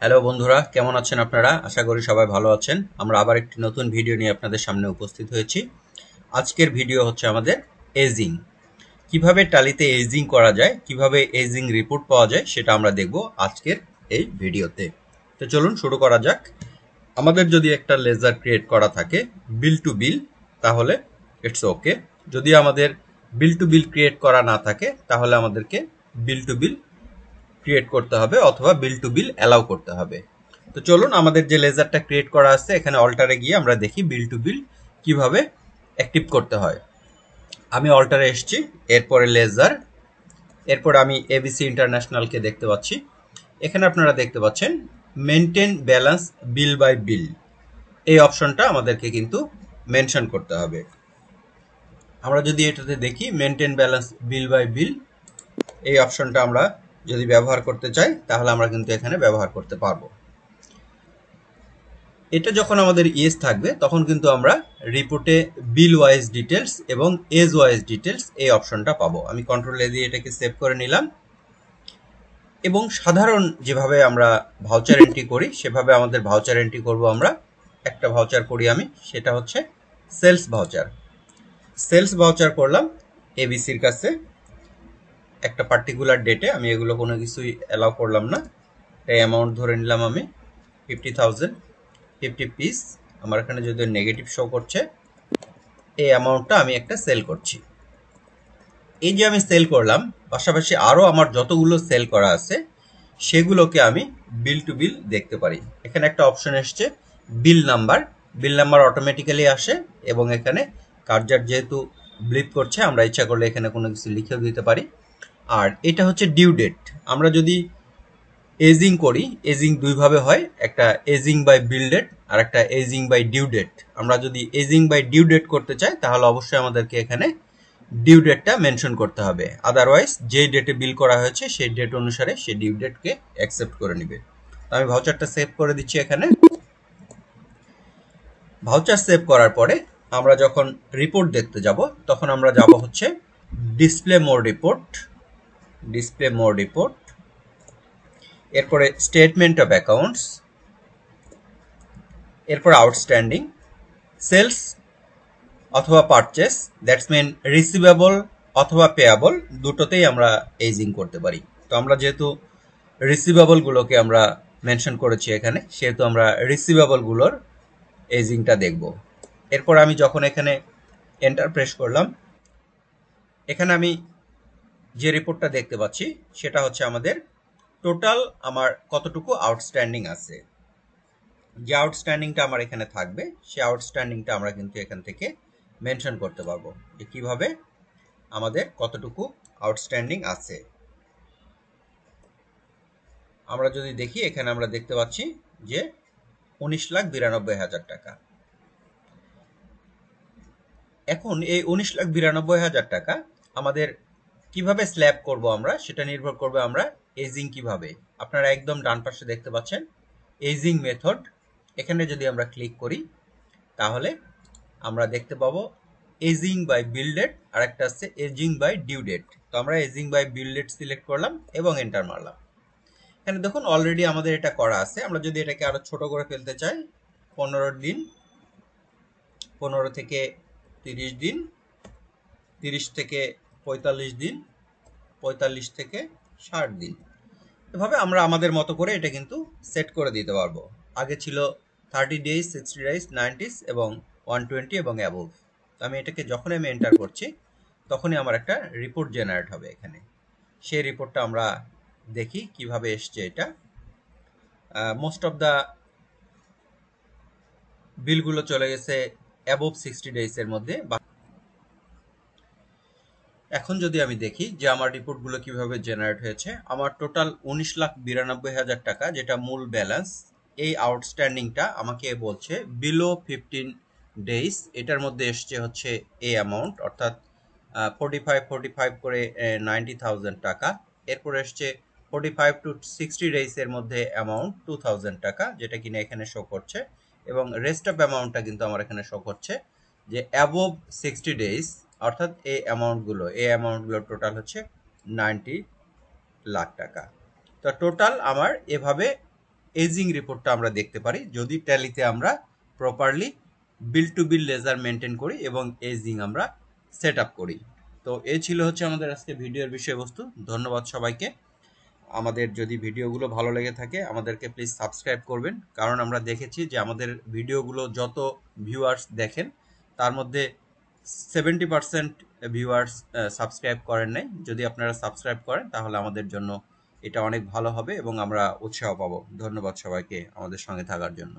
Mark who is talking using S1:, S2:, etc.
S1: Hello বন্ধুরা, কেমন আছেন আপনারা? আশা করি সবাই ভালো আছেন। আমরা আবার একটি নতুন ভিডিও নিয়ে আপনাদের সামনে উপস্থিত হয়েছি। আজকের ভিডিও হচ্ছে আমাদের এজিং। কিভাবে ট্যালিতে এজিং করা যায়, কিভাবে এজিং রিপোর্ট পাওয়া যায় সেটা আমরা দেখব আজকের এই ভিডিওতে। তো চলুন শুরু করা যাক। আমাদের যদি একটা লেজার ক্রিয়েট করা থাকে বিল টু বিল, তাহলে ইটস ওকে। যদি আমাদের বিল টু বিল ক্রিয়েট করা না থাকে তাহলে আমাদেরকে বিল টু বিল ক্রিয়েট করতে হবে অথবা বিল টু বিল অ্যালাউ করতে হবে। তো চলুন আমাদের যে লেজারটা ক্রিয়েট করা আছে এখানে অল্টারে গিয়ে আমরা দেখি বিল টু বিল কিভাবে অ্যাক্টিভ করতে হয়। আমি অল্টারে এসেছি, এরপরে লেজার, এরপর আমি এবিসি ইন্টারন্যাশনালকে দেখতে পাচ্ছি। এখানে আপনারা দেখতে পাচ্ছেন মেনটেন ব্যালেন্স বিল বাই বিল, এই অপশনটা আমাদেরকে কিন্তু মেনশন করতে হবে। আমরা যদি এটাতে দেখি মেনটেন ব্যালেন্স বিল বাই বিল, এই অপশনটা আমরা যদি ব্যবহার করতে চাই তাহলে আমরা কিন্তু এখানে ব্যবহার করতে পারবো। এটা যখন আমাদের ইয়েস থাকবে তখন কিন্তু আমরা রিপোর্টে বিল ওয়াইজ ডিটেলস এবং এজ ওয়াইজ ডিটেলস এই অপশনটা পাবো। আমি কন্ট্রোল এ দিয়ে এটাকে সেভ করে নিলাম এবং সাধারণ যেভাবে আমরা ভাউচার এন্ট্রি করি সেভাবে আমাদের ভাউচার এন্ট্রি করব। আমরা একটা ভাউচার করি, আমি সেটা হচ্ছে সেলস ভাউচার। সেলস ভাউচার করলাম এবিসির কাছে একটা পার্টিকুলার ডেটে। আমি এগুলো কোনো কিছুই অ্যালাউ করলাম না। এই অ্যামাউন্ট ধরে নিলাম আমি 50,000, 50 পিস। আমার এখানে যদি নেগেটিভ শো করছে, এই অ্যামাউন্টটা আমি একটা সেল করছি। এই যে আমি সেল করলাম, পাশাপাশি আরও আমার যতগুলো সেল করা আছে সেগুলোকে আমি বিল টু বিল দেখতে পারি। এখানে একটা অপশন এসছে বিল নাম্বার। বিল নাম্বার অটোমেটিক্যালি আসে এবং এখানে কার্জার যেহেতু ব্লিপ করছে আমরা ইচ্ছা করলে এখানে কোনো কিছু লিখেও দিতে পারি। আর এটা হচ্ছে ডিউ ডেট। আমরা যদি এজিং করি, এজিং দুইভাবে হয়, একটা এজিং বাই বিল ডেট আর একটা এজিং বাই ডিউ ডেট। আমরা যদি এজিং বাই ডিউ ডেট করতে চাই তাহলে অবশ্যই আমাদেরকে এখানে ডিউ ডেটটা মেনশন করতে হবে, আদারওয়াইজ যে ডেটে বিল করা হয়েছে সেই ডেট অনুসারে সে ডিউ ডেটকে অ্যাকসেপ্ট করে নেবে। আমি ভাউচারটা সেভ করে দিচ্ছি। এখানে ভাউচার সেভ করার পরে আমরা যখন রিপোর্ট দেখতে যাব তখন আমরা যাব হচ্ছে ডিসপ্লে মোর রিপোর্ট, ডিসপ্লে মোর রিপোর্ট, এরপরে স্টেটমেন্ট অফ অ্যাকাউন্টস, এরপর আউটস্ট্যান্ডিং, সেলস অথবা পারচেস, দ্যাটস মিন রিসিভেবল অথবা পেয়াবল, দুটোতেই আমরা এজিং করতে পারি। তো আমরা যেহেতু রিসিভেবলগুলোকে আমরা মেনশন করেছি এখানে, সেহেতু আমরা রিসিভেবলগুলোর এজিংটা দেখব। এরপর আমি যখন এখানে এন্টার প্রেস করলাম, এখানে আমি যে রিপোর্টটা দেখতে পাচ্ছি সেটা হচ্ছে আমাদের টোটাল আমার কতটুকু আউটস্ট্যান্ডিং আছে। যে আউটস্ট্যান্ডিংটা আমার এখানে থাকবে সেই আউটস্ট্যান্ডিংটা আমরা কিন্তু এখান থেকে মেনশন করতে পারবো যে কিভাবে আমাদের কতটুকু আউটস্ট্যান্ডিং আছে। আমরা যদি দেখি এখানে আমরা দেখতে পাচ্ছি যে 19,92,000 টাকা। এখন এই 19,92,000 টাকা আমাদের কিভাবে স্ল্যাব করব আমরা, সেটা নির্ভর করবে আমরা এজিং কিভাবে। আপনারা একদম ডান পাশে দেখতে পাচ্ছেন এজিং মেথড। এখানে যদি আমরা ক্লিক করি তাহলে আমরা দেখতে পাবো এজিং বাই বিল ডেট আর একটা আছে এজিং বাই ডিউ ডেট। তো আমরা ageing by bill date select করলাম এবং এন্টার মারলাম। এখানে দেখুন অলরেডি আমাদের এটা করা আছে। আমরা যদি এটাকে আরো ছোট করে ফেলতে চাই, 15 দিন, 15 থেকে 30 দিন, 30 থেকে 45 দিন, 45 থেকে 60 দিন, এভাবে আমরা আমাদের মতো করে এটা কিন্তু সেট করে দিতে পারবো। আগে ছিল 30 ডেজ, 60 ডেজ, 90 এবং 120 এবং অ্যাবোভ। তো আমি এটাকে যখন আমি এন্টার করছি তখনই আমার একটা রিপোর্ট জেনারেট হবে এখানে। সেই রিপোর্টটা আমরা দেখি কিভাবে এসছে। এটা মোস্ট অফ দ্য বিলগুলো চলে গেছে অ্যাবোভ 60 ডেজের মধ্যে। এখন যদি আমি দেখি যে আমার রিপোর্টগুলো কিভাবে জেনারেট হয়েছে, আমার টোটাল 19,92,000 টাকা যেটা মূল ব্যালেন্স, এই আউটস্ট্যান্ডিংটা আমাকে বলছে বিলো 15 ডেজ। এটার মধ্যে এসছে হচ্ছে এই অ্যামাউন্ট, অর্থাৎ 45 করে 90,000 টাকা। এরপর এসছে 45 টু 60 ডেজের মধ্যে অ্যামাউন্ট 2,000 টাকা, যেটা কিনা এখানে শো করছে, এবং রেস্ট অফ অ্যামাউন্টটা কিন্তু আমার এখানে শো করছে যে অ্যাবোভ 60 ডেজ, অর্থাৎ এই অ্যামাউন্টগুলো টোটাল হচ্ছে 90 লাখ টাকা। তো টোটাল আমার এভাবে এজিং রিপোর্টটা আমরা দেখতে পারি যদি ট্যালিতে আমরা প্রপারলি বিল টু বিল লেজার মেনটেন করি এবং এজিং আমরা সেট আপ করি। তো এই ছিল হচ্ছে আমাদের আজকে ভিডিওর বিষয়বস্তু। ধন্যবাদ সবাইকে। আমাদের যদি ভিডিওগুলো ভালো লেগে থাকে আমাদেরকে প্লিজ সাবস্ক্রাইব করবেন, কারণ আমরা দেখেছি যে আমাদের ভিডিওগুলো যত ভিউয়ার্স দেখেন তার মধ্যে 70% ভিউয়ার্স সাবস্ক্রাইব করেন নাই। যদি আপনারা সাবস্ক্রাইব করেন তাহলে আমাদের জন্য এটা অনেক ভালো হবে এবং আমরা উৎসাহ পাবো। ধন্যবাদ সবাইকে আমাদের সঙ্গে থাকার জন্য।